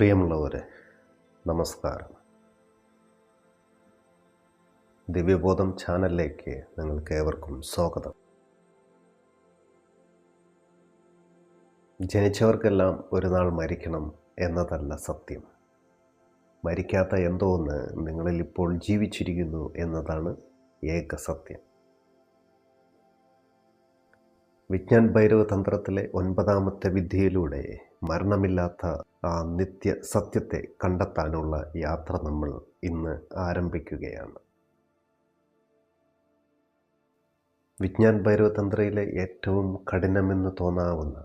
പ്രിയമുള്ളവരെ, നമസ്കാരം. ദിവ്യബോധം ചാനലിലേക്ക് നിങ്ങൾക്ക് ഏവർക്കും സ്വാഗതം. ജനിച്ചവർക്കെല്ലാം ഒരു നാൾ മരിക്കണം എന്നതല്ല സത്യം. മരിക്കാത്ത എന്തോ ഒന്ന് നിങ്ങളിൽ ഇപ്പോൾ ജീവിച്ചിരിക്കുന്നു എന്നതാണ് ഏക സത്യം. വിജ്ഞാൻ ഭൈരവ തന്ത്രത്തിലെ 9ാമത്തെ വിദ്യയിലൂടെ മരണമില്ലാത്ത ആ നിത്യ സത്യത്തെ കണ്ടെത്താനുള്ള യാത്ര നമ്മൾ ഇന്ന് ആരംഭിക്കുകയാണ്. വിജ്ഞാൻ ഭൈരവ തന്ത്രയിലെ ഏറ്റവും കഠിനമെന്ന് തോന്നാവുന്ന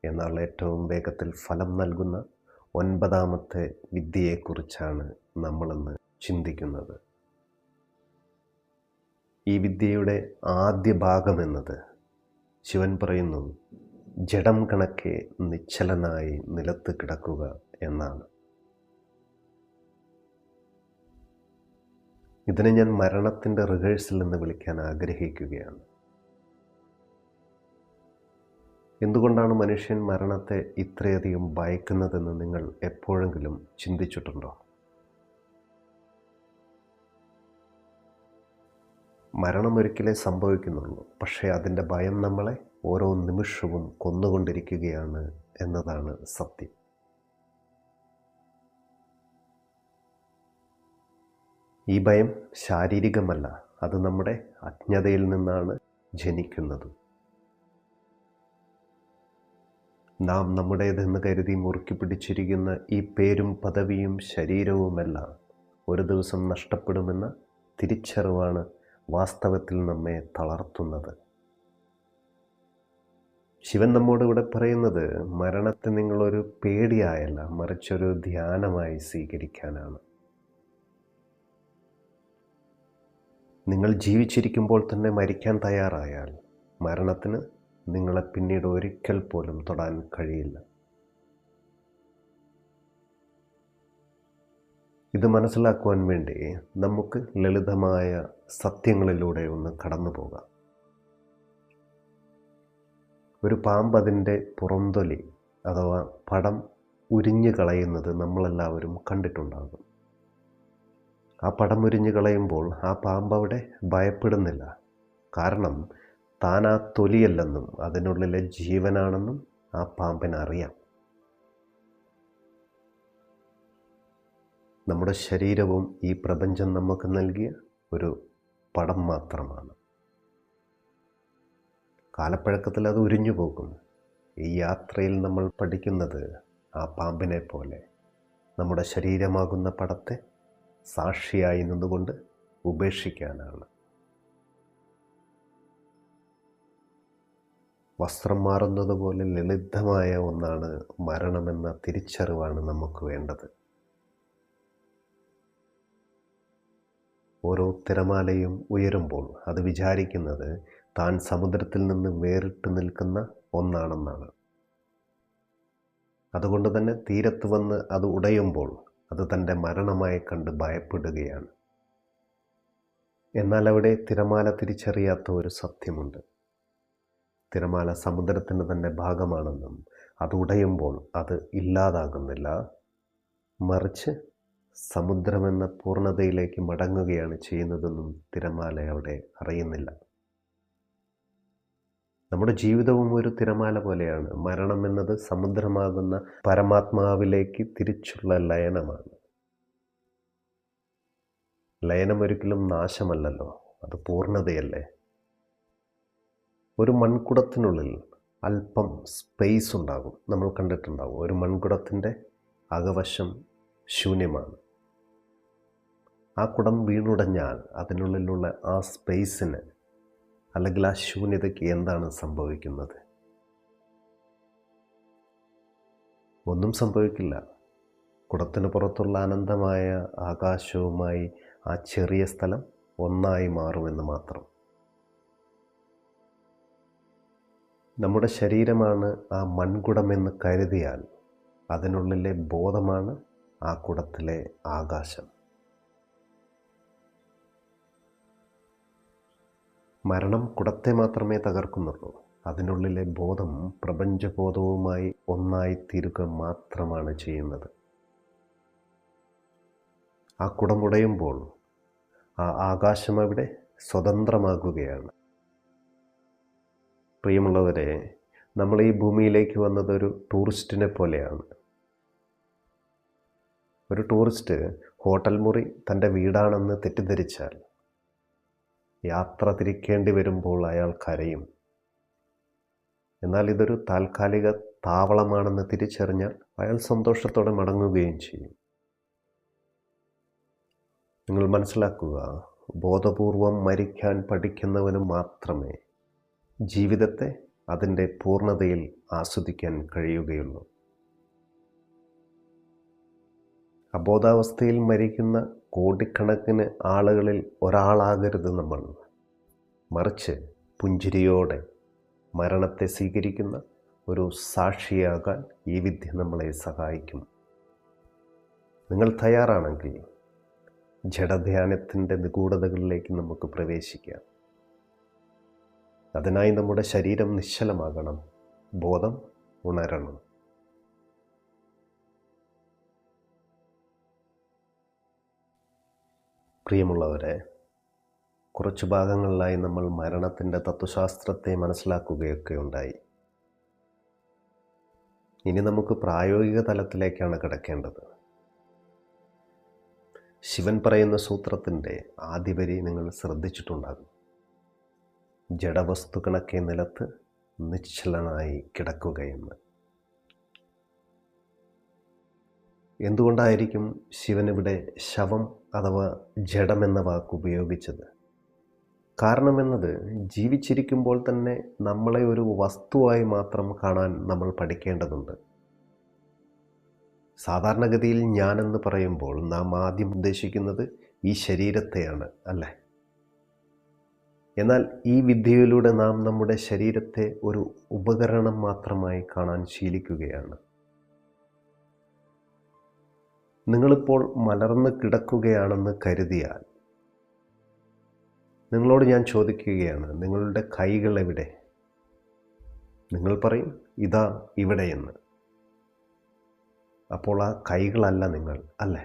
എന്നാൽ ഏറ്റവും വേഗത്തിൽ ഫലം നൽകുന്ന 9ാമത്തെ വിദ്യയെക്കുറിച്ചാണ് നമ്മളിന്ന് ചിന്തിക്കുന്നത്. ഈ വിദ്യയുടെ ആദ്യ ഭാഗമെന്നത് ശിവൻ പറയുന്നു, ജഡം കണക്കെ നിശ്ചലനായി നിലത്ത് കിടക്കുക എന്നാണ്. ഇതിനെ ഞാൻ മരണത്തിൻ്റെ റിഹേഴ്സൽ എന്ന് വിളിക്കാൻ ആഗ്രഹിക്കുകയാണ്. എന്തുകൊണ്ടാണ് മനുഷ്യൻ മരണത്തെ ഇത്രയധികം ഭയക്കുന്നതെന്ന് നിങ്ങൾ എപ്പോഴെങ്കിലും ചിന്തിച്ചിട്ടുണ്ടോ? മരണം ഒരിക്കലേ സംഭവിക്കുന്നുള്ളൂ, പക്ഷേ അതിൻ്റെ ഭയം നമ്മളെ ഓരോ നിമിഷവും കൊന്നുകൊണ്ടിരിക്കുകയാണ് എന്നതാണ് സത്യം. ഈ ഭയം ശാരീരികമല്ല, അത് നമ്മുടെ അജ്ഞതയിൽ നിന്നാണ് ജനിക്കുന്നത്. നാം നമ്മുടേതെന്ന് കരുതി മുറുക്കി പിടിച്ചിരിക്കുന്ന ഈ പേരും പദവിയും ശരീരവുമെല്ലാം ഒരു ദിവസം നഷ്ടപ്പെടുമെന്ന തിരിച്ചറിവാണ് വാസ്തവത്തിൽ നമ്മെ തളർത്തുന്നത്. ശിവൻ നമ്മോട് ഇവിടെ പറയുന്നത് മരണത്തെ നിങ്ങളൊരു പേടിയായല്ല, മറിച്ചൊരു ധ്യാനമായി സ്വീകരിക്കാനാണ്. നിങ്ങൾ ജീവിച്ചിരിക്കുമ്പോൾ തന്നെ മരിക്കാൻ തയ്യാറായാൽ മരണത്തിന് നിങ്ങളെ പിന്നീട് ഒരിക്കൽ പോലും തൊടാൻ കഴിയില്ല. ഇത് മനസ്സിലാക്കുവാൻ വേണ്ടി നമുക്ക് ലളിതമായ സത്യങ്ങളിലൂടെ ഒന്ന് കടന്നു പോകാം. ഒരു പാമ്പ് അതിൻ്റെ പുറംതൊലി അഥവാ പടം ഉരിഞ്ഞു കളയുന്നത് നമ്മളെല്ലാവരും കണ്ടിട്ടുണ്ടാകും. ആ പടം ഉരിഞ്ഞു കളയുമ്പോൾ ആ പാമ്പ് അവിടെ ഭയപ്പെടുന്നില്ല. കാരണം താൻ ആ തൊലിയല്ലെന്നും അതിനുള്ളിലെ ജീവനാണെന്നും ആ പാമ്പിനറിയാം. നമ്മുടെ ശരീരവും ഈ പ്രപഞ്ചം നമുക്ക് നൽകിയ ഒരു പടം മാത്രമാണ്. കാലപ്പഴക്കത്തിൽ അത് ഉരിഞ്ഞു പോകും. ഈ യാത്രയിൽ നമ്മൾ പഠിക്കുന്നത് ആ പാമ്പിനെ പോലെ നമ്മുടെ ശരീരമാകുന്ന പടത്തെ സാക്ഷിയായി നിന്നുകൊണ്ട് ഉപേക്ഷിക്കാനാണ്. വസ്ത്രം മാറുന്നത് പോലെ ലളിതമായ ഒന്നാണ് മരണമെന്ന തിരിച്ചറിവാണ് നമുക്ക് വേണ്ടത്. ഓരോ തിരമാലയും ഉയരുമ്പോൾ അത് വിചാരിക്കുന്നത് താൻ സമുദ്രത്തിൽ നിന്ന് വേറിട്ട് നിൽക്കുന്ന ഒന്നാണെന്നാണ്. അതുകൊണ്ട് തന്നെ തീരത്ത് വന്ന് അത് ഉടയുമ്പോൾ അത് തൻ്റെ മരണമായി കണ്ട് ഭയപ്പെടുകയാണ്. എന്നാൽ അവിടെ തിരമാല തിരിച്ചറിയാത്ത ഒരു സത്യമുണ്ട്. തിരമാല സമുദ്രത്തിൻ്റെ തന്നെ ഭാഗമാണെന്നും അത് ഉടയുമ്പോൾ അത് ഇല്ലാതാകുന്നില്ല, മറിച്ച് സമുദ്രമെന്ന പൂർണ്ണതയിലേക്ക് മടങ്ങുകയാണ് ചെയ്യുന്നതെന്നും തിരമാല അവിടെ അറിയുന്നില്ല. നമ്മുടെ ജീവിതവും ഒരു തിരമാല പോലെയാണ്. മരണം എന്നത് സമുദ്രമാകുന്ന പരമാത്മാവിലേക്ക് തിരിച്ചുള്ള ലയനമാണ്. ലയനം ഒരിക്കലും നാശമല്ലല്ലോ, അത് പൂർണ്ണതയല്ലേ. ഒരു മൺകുടത്തിനുള്ളിൽ അല്പം സ്പേസ് ഉണ്ടാകും. നമ്മൾ കണ്ടിട്ടുണ്ടാകും, ഒരു മൺകുടത്തിൻ്റെ അകവശം ശൂന്യമാണ്. ആ കുടം വീണുടഞ്ഞാൽ അതിനുള്ളിലുള്ള ആ സ്പേസിന് അല്ലെങ്കിൽ ആ ശൂന്യതയ്ക്ക് എന്താണ് സംഭവിക്കുന്നത്? ഒന്നും സംഭവിക്കില്ല. കുടത്തിന് പുറത്തുള്ള അനന്തമായ ആകാശവുമായി ആ ചെറിയ സ്ഥലം ഒന്നായി മാറുമെന്ന് മാത്രം. നമ്മുടെ ശരീരമാണ് ആ മൺകുടമെന്ന് കരുതിയാൽ അതിനുള്ളിലെ ബോധമാണ് ആ കുടത്തിലെ ആകാശം. മരണം കുടത്തെ മാത്രമേ തകർക്കുന്നുള്ളൂ. അതിനുള്ളിലെ ബോധം പ്രപഞ്ചബോധവുമായി ഒന്നായിത്തീരുക മാത്രമാണ് ചെയ്യുന്നത്. ആ കുടമുടയുമ്പോൾ ആ ആകാശം അവിടെ സ്വതന്ത്രമാകുകയാണ്. പ്രിയമുള്ളവരെ, നമ്മൾ ഈ ഭൂമിയിലേക്ക് വന്നതൊരു ടൂറിസ്റ്റിനെ പോലെയാണ്. ഒരു ടൂറിസ്റ്റ് ഹോട്ടൽ മുറി തൻ്റെ വീടാണെന്ന് തെറ്റിദ്ധരിച്ചാൽ യാത്ര തിരിക്കേണ്ടി വരുമ്പോൾ അയാൾ കരയും. എന്നാൽ ഇതൊരു താൽക്കാലിക താവളമാണെന്ന് തിരിച്ചറിഞ്ഞാൽ അയാൾ സന്തോഷത്തോടെ മടങ്ങുകയും ചെയ്യും. നിങ്ങൾ മനസ്സിലാക്കുക, ബോധപൂർവം മരിക്കാൻ പഠിക്കുന്നവന് മാത്രമേ ജീവിതത്തെ അതിൻ്റെ പൂർണ്ണതയിൽ ആസ്വദിക്കാൻ കഴിയുകയുള്ളൂ. അബോധാവസ്ഥയിൽ മരിക്കുന്ന കോടിക്കണക്കിന് ആളുകളിൽ ഒരാളാകരുത് നമ്മൾ. മറിച്ച് പുഞ്ചിരിയോടെ മരണത്തെ സ്വീകരിക്കുന്ന ഒരു സാക്ഷിയാകാൻ ഈ വിദ്യ നമ്മളെ സഹായിക്കും. നിങ്ങൾ തയ്യാറാണെങ്കിൽ ജഡധ്യാനത്തിൻ്റെ നിഗൂഢതകളിലേക്ക് നമുക്ക് പ്രവേശിക്കാം. അതിനായി നമ്മുടെ ശരീരം നിശ്ചലമാകണം, ബോധം ഉണരണം. പ്രിയമുള്ളവരെ, കുറച്ചു ഭാഗങ്ങളിലായി നമ്മൾ മരണത്തിൻ്റെ തത്വശാസ്ത്രത്തെ മനസ്സിലാക്കുകയൊക്കെ ഉണ്ടായി. ഇനി നമുക്ക് പ്രായോഗിക തലത്തിലേക്കാണ് കിടക്കേണ്ടത്. ശിവൻ പറയുന്ന സൂത്രത്തിൻ്റെ ആദ്യ വരി നിങ്ങൾ ശ്രദ്ധിച്ചിട്ടുണ്ടാകും. ജഡവസ്തു കണക്കെ നിലത്ത് നിശ്ചലനായി കിടക്കുകയെന്ന്. എന്തുകൊണ്ടായിരിക്കും ശിവനിവിടെ ശവം അഥവാ ജഡമെന്ന വാക്ക് ഉപയോഗിച്ചത്? കാരണമെന്നത്, ജീവിച്ചിരിക്കുമ്പോൾ തന്നെ നമ്മളെ ഒരു വസ്തുവായി മാത്രം കാണാൻ നമ്മൾ പഠിക്കേണ്ടതുണ്ട്. സാധാരണഗതിയിൽ ഞാനെന്ന് പറയുമ്പോൾ നാം ആദ്യം ഉദ്ദേശിക്കുന്നത് ഈ ശരീരത്തെയാണ്, അല്ലേ? എന്നാൽ ഈ വിദ്യയിലൂടെ നാം നമ്മുടെ ശരീരത്തെ ഒരു ഉപകരണം മാത്രമായി കാണാൻ ശീലിക്കുകയാണ്. നിങ്ങളിപ്പോൾ മലർന്ന് കിടക്കുകയാണെന്ന് കരുതിയാൽ നിങ്ങളോട് ഞാൻ ചോദിക്കുകയാണ്, നിങ്ങളുടെ കൈകൾ എവിടെ? നിങ്ങൾ പറയും, ഇതാ ഇവിടെയെന്ന്. അപ്പോൾ ആ കൈകളല്ല നിങ്ങൾ, അല്ലേ?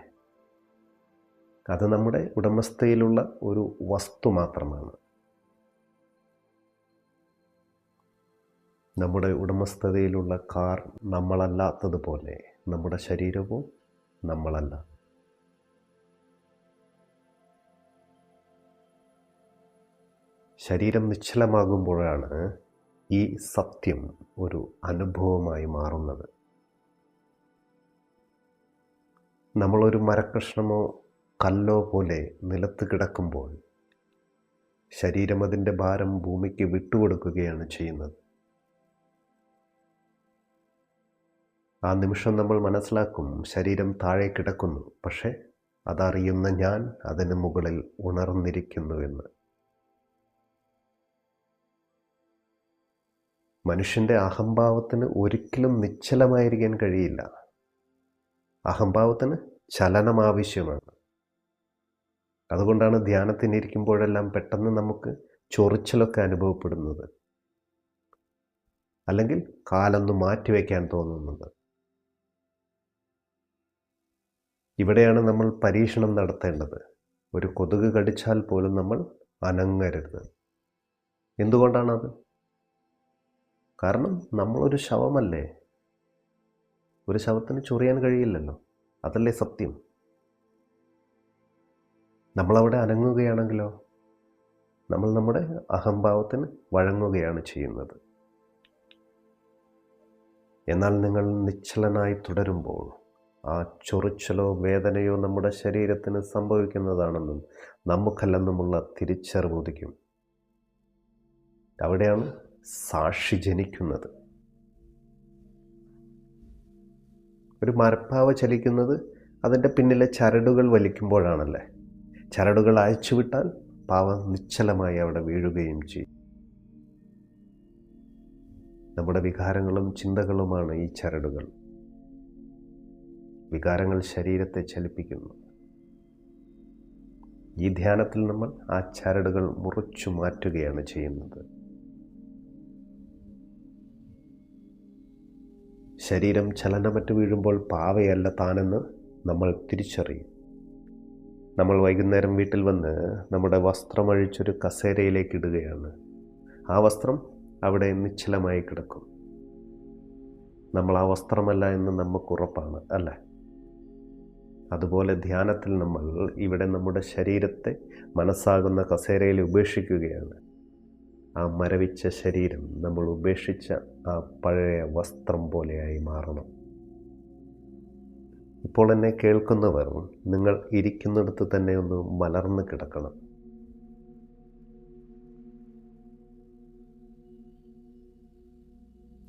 അത് നമ്മുടെ ഉടമസ്ഥയിലുള്ള ഒരു വസ്തു മാത്രമാണ്. നമ്മുടെ ഉടമസ്ഥതയിലുള്ള കാർ നമ്മളല്ലാത്തതുപോലെ നമ്മുടെ ശരീരവും നമ്മളല്ല. ശരീരം നിശ്ചലമാകുമ്പോഴാണ് ഈ സത്യം ഒരു അനുഭവമായി മാറുന്നത്. നമ്മളൊരു മരക്കഷ്ണമോ കല്ലോ പോലെ നിലത്ത് കിടക്കുമ്പോൾ ശരീരം അതിൻ്റെ ഭാരം ഭൂമിക്ക് വിട്ടുകൊടുക്കുകയാണ് ചെയ്യുന്നത്. ആ നിമിഷം നമ്മൾ മനസ്സിലാക്കും, ശരീരം താഴെ കിടക്കുന്നു, പക്ഷേ അതറിയുന്ന ഞാൻ അതിന് മുകളിൽ ഉണർന്നിരിക്കുന്നുവെന്ന്. മനുഷ്യൻ്റെ അഹംഭാവത്തിന് ഒരിക്കലും നിശ്ചലമായിരിക്കാൻ കഴിയില്ല. അഹംഭാവത്തിന് ചലനം ആവശ്യമാണ്. അതുകൊണ്ടാണ് ധ്യാനത്തിനിരിക്കുമ്പോഴെല്ലാം പെട്ടെന്ന് നമുക്ക് ചൊറിച്ചിലൊക്കെ അനുഭവപ്പെടുന്നത്, അല്ലെങ്കിൽ കാലൊന്ന് മാറ്റിവെക്കാൻ തോന്നുന്നത്. ഇവിടെയാണ് നമ്മൾ പരീക്ഷണം നടത്തേണ്ടത്. ഒരു കൊതുക് കടിച്ചാൽ പോലും നമ്മൾ അനങ്ങരുത്. എന്തുകൊണ്ടാണത്? കാരണം നമ്മളൊരു ശവമല്ലേ. ഒരു ശവത്തിന് ചൊറിയാൻ കഴിയില്ലല്ലോ, അതല്ലേ സത്യം. നമ്മളവിടെ അനങ്ങുകയാണെങ്കിലോ നമ്മൾ നമ്മുടെ അഹംഭാവത്തിന് വഴങ്ങുകയാണ് ചെയ്യുന്നത്. എന്നാൽ നിങ്ങൾ നിശ്ചലനായി തുടരുമ്പോൾ ആ ചൊറിച്ചലോ വേദനയോ നമ്മുടെ ശരീരത്തിന് സംഭവിക്കുന്നതാണെന്നും നമുക്കല്ലെന്നുമുള്ള തിരിച്ചറിവ് ഉദിക്കും. അവിടെയാണ് സാക്ഷി ജനിക്കുന്നത്. ഒരു മരപ്പാവ ചലിക്കുന്നത് അതിൻ്റെ പിന്നിലെ ചരടുകൾ വലിക്കുമ്പോഴാണല്ലേ. ചരടുകൾ അയച്ചുവിട്ടാൽ പാവ നിശ്ചലമായി അവിടെ വീഴുകയും ചെയ്യും. നമ്മുടെ വികാരങ്ങളും ചിന്തകളുമാണ് ഈ ചരടുകൾ. വികാരങ്ങൾ ശരീരത്തെ ചലിപ്പിക്കുന്നു. ഈ ധ്യാനത്തിൽ നമ്മൾ ആ ചരടുകൾ മുറിച്ചു മാറ്റുകയാണ് ചെയ്യുന്നത്. ശരീരം ചലനമറ്റ് വീഴുമ്പോൾ പാവയല്ല താനെന്ന് നമ്മൾ തിരിച്ചറിയും. നമ്മൾ വൈകുന്നേരം വീട്ടിൽ വന്ന് നമ്മുടെ വസ്ത്രമഴിച്ചൊരു കസേരയിലേക്ക് ഇടുകയാണ്. ആ വസ്ത്രം അവിടെ നിശ്ചലമായി കിടക്കും. നമ്മൾ ആ വസ്ത്രമല്ല എന്ന് നമുക്ക് ഉറപ്പാണ്, അല്ലേ? അതുപോലെ ധ്യാനത്തിൽ നമ്മൾ ഇവിടെ നമ്മുടെ ശരീരത്തെ മനസ്സാകുന്ന കസേരയിൽ ഉപേക്ഷിക്കുകയാണ്. ആ മരവിച്ച ശരീരം നമ്മൾ ഉപേക്ഷിച്ച ആ പഴയ വസ്ത്രം പോലെയായി മാറണം. ഇപ്പോൾ എന്നെ കേൾക്കുന്നവർ, നിങ്ങൾ ഇരിക്കുന്നിടത്ത് തന്നെ ഒന്ന് മലർന്ന് കിടക്കണം.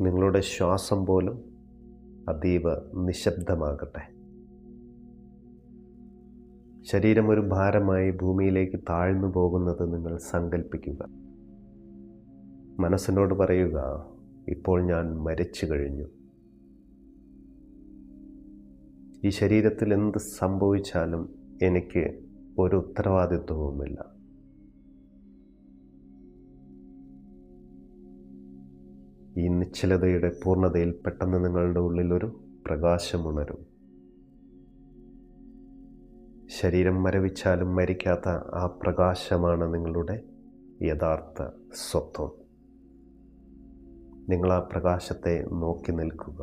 നിങ്ങളുടെ ശ്വാസം പോലും അതീവ നിശബ്ദമാകട്ടെ. ശരീരം ഒരു ഭാരമായി ഭൂമിയിലേക്ക് താഴ്ന്നു പോകുന്നത് നിങ്ങൾ സങ്കല്പിക്കുക. മനസ്സിനോട് പറയുക, ഇപ്പോൾ ഞാൻ മരിച്ചു കഴിഞ്ഞു. ഈ ശരീരത്തിൽ എന്ത് സംഭവിച്ചാലും എനിക്ക് ഒരു ഉത്തരവാദിത്വവുമില്ല. ഈ നിശ്ചലതയുടെ പൂർണ്ണതയിൽ പെട്ടെന്ന് നിങ്ങളുടെ ഉള്ളിലൊരു പ്രകാശമുണരും. ശരീരം മരവിച്ചാലും മരിക്കാത്ത ആ പ്രകാശമാണ് നിങ്ങളുടെ യഥാർത്ഥ സ്വത്വം. നിങ്ങൾ ആ പ്രകാശത്തെ നോക്കി നിൽക്കുക.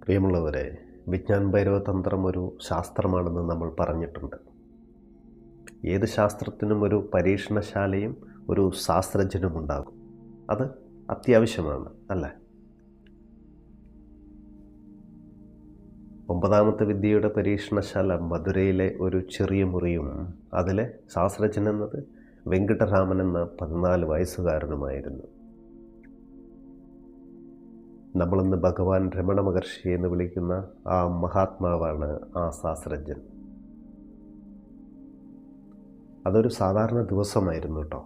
പ്രിയമുള്ളവരെ, വിജ്ഞാൻ ഭൈരവ തന്ത്രം ഒരു ശാസ്ത്രമാണെന്ന് നമ്മൾ പറഞ്ഞിട്ടുണ്ട്. ഏത് ശാസ്ത്രത്തിനും ഒരു പരീക്ഷണശാലയും ഒരു ശാസ്ത്രജ്ഞനും ഉണ്ടാകും. അത് അത്യാവശ്യമാണ്, അല്ലേ? 9ാമത്തെ വിദ്യയുടെ പരീക്ഷണശാല മധുരയിലെ ഒരു ചെറിയ മുറിയും അതിലെ ശാസ്ത്രജ്ഞൻ എന്നത് വെങ്കിട്ടരാമൻ എന്ന 14 വയസ്സുകാരനുമായിരുന്നു. നമ്മളിന്ന് ഭഗവാൻ രമണ മഹർഷി എന്ന് വിളിക്കുന്ന ആ മഹാത്മാവാണ് ആ ശാസ്ത്രജ്ഞൻ. അതൊരു സാധാരണ ദിവസമായിരുന്നു കേട്ടോ.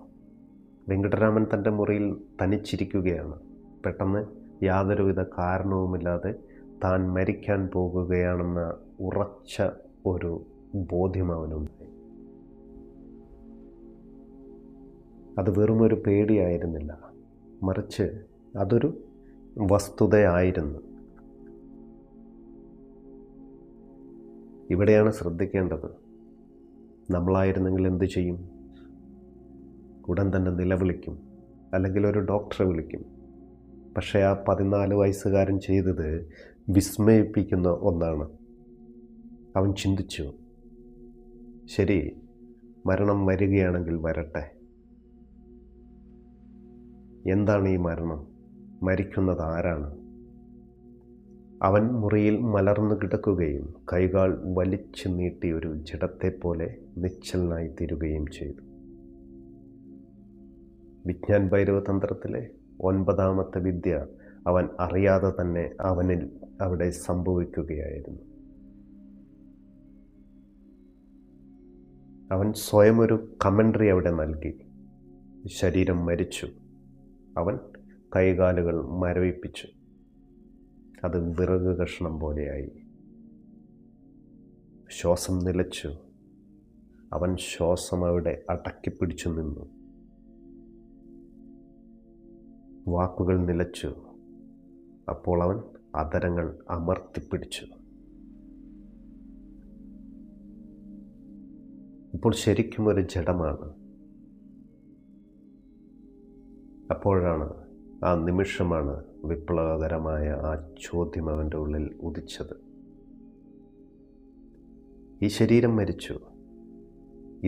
വെങ്കിട്ടരാമൻ തൻ്റെ മുറിയിൽ തനിച്ചിരിക്കുകയാണ്. പെട്ടെന്ന് യാതൊരുവിധ കാരണവുമില്ലാതെ താൻ മരിക്കാൻ പോകുകയാണെന്ന ഉറച്ച ഒരു ബോധ്യം അവനുണ്ടായി. അത് വെറുമൊരു പേടിയായിരുന്നില്ല, മറിച്ച് അതൊരു വസ്തുതയായിരുന്നു. ഇവിടെയാണ് ശ്രദ്ധിക്കേണ്ടത്. നമ്മളായിരുന്നെങ്കിൽ എന്തു ചെയ്യും? ഉടൻ തന്നെ നിലവിളിക്കും, അല്ലെങ്കിൽ ഒരു ഡോക്ടറെ വിളിക്കും. പക്ഷേ ആ 14 വയസ്സുകാരൻ ചെയ്തത് വിസ്മയിപ്പിക്കുന്ന ഒന്നാണ്. അവൻ ചിന്തിച്ചു, ശരി, മരണം വരികയാണെങ്കിൽ വരട്ടെ. എന്താണ് ഈ മരണം? മരിക്കുന്നത് ആരാണ്? അവൻ മുറിയിൽ മലർന്നു കിടക്കുകയും കൈകാൽ വലിച്ചു നീട്ടി ഒരു ജഡത്തെപ്പോലെ നിശ്ചലനായി തീരുകയും ചെയ്തു. വിജ്ഞാൻ ഭൈരവ തന്ത്രത്തിലെ 9ാമത്തെ വിദ്യ അവൻ അറിയാതെ തന്നെ അവനിൽ അവിടെ സംഭവിക്കുകയായിരുന്നു. അവൻ സ്വയം ഒരു കമൻട്രി അവിടെ നൽകി. ശരീരം മരിച്ചു. അവൻ കൈകാലുകൾ മരവിപ്പിച്ചു. അത് വിറക് കഷ്ണം പോലെയായി. ശ്വാസം നിലച്ചു. അവൻ ശ്വാസം അവിടെ അടക്കിപ്പിടിച്ചു നിന്നു. വാക്കുകൾ നിലച്ചു. അപ്പോൾ അവൻ അധരങ്ങൾ അമർത്തിപ്പിടിച്ചു. ഇപ്പോൾ ശരിക്കും ഒരു ജഡമാണ്. അപ്പോഴാണ്, ആ നിമിഷമാണ് വിപ്ലവകരമായ ആ ചോദ്യം അവൻ്റെ ഉള്ളിൽ ഉദിച്ചത്. ഈ ശരീരം മരിച്ചു.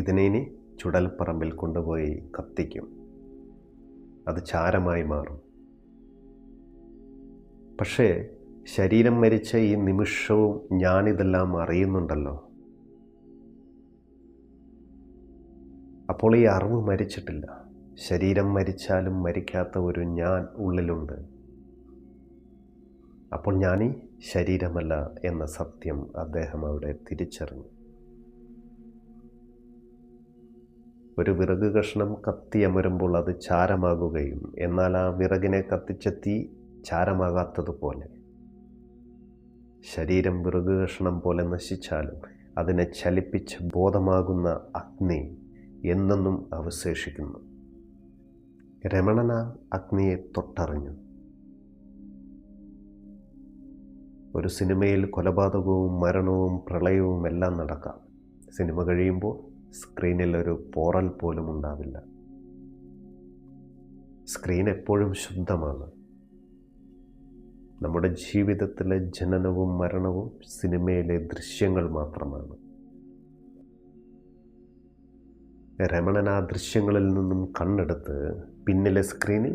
ഇതിനെ ഇനി ചുടൽപ്പറമ്പിൽ കൊണ്ടുപോയി കത്തിക്കും. അത് ചാരമായി മാറും. പക്ഷേ ശരീരം മരിച്ച ഈ നിമിഷവും ഞാനിതെല്ലാം അറിയുന്നുണ്ടല്ലോ. അപ്പോൾ ഈ അറിവ് മരിച്ചിട്ടില്ല. ശരീരം മരിച്ചാലും മരിക്കാത്ത ഒരു ഞാൻ ഉള്ളിലുണ്ട്. അപ്പോൾ ഞാനീ ശരീരമല്ല എന്ന സത്യം അദ്ദേഹം അവിടെ തിരിച്ചറിഞ്ഞു. ഒരു വിറക് കഷ്ണം കത്തിയമരുമ്പോൾ അത് ചാരമാകുകയും എന്നാൽ ആ വിറകിനെ കത്തിച്ച തീ ചാരമാകാത്തതുപോലെ ശരീരം വിറക് കഷ്ണം പോലെ നശിച്ചാലും അതിനെ ചലിപ്പിച്ച് ബോധമാകുന്ന അഗ്നി എന്നെന്നും അവശേഷിക്കുന്നു. രമണൻ ആ അഗ്നിയെ തൊട്ടറിഞ്ഞു. ഒരു സിനിമയിൽ കൊലപാതകവും മരണവും പ്രളയവും എല്ലാം നടക്കാം. സിനിമ കഴിയുമ്പോൾ സ്ക്രീനിൽ ഒരു പോറൽ പോലും ഉണ്ടാവില്ല. സ്ക്രീൻ എപ്പോഴും ശുദ്ധമാണ്. നമ്മുടെ ജീവിതത്തിലെ ജനനവും മരണവും സിനിമയിലെ ദൃശ്യങ്ങൾ മാത്രമാണ്. രമണൻ ആ ദൃശ്യങ്ങളിൽ നിന്നും കണ്ണെടുത്ത് പിന്നിലെ സ്ക്രീനിൽ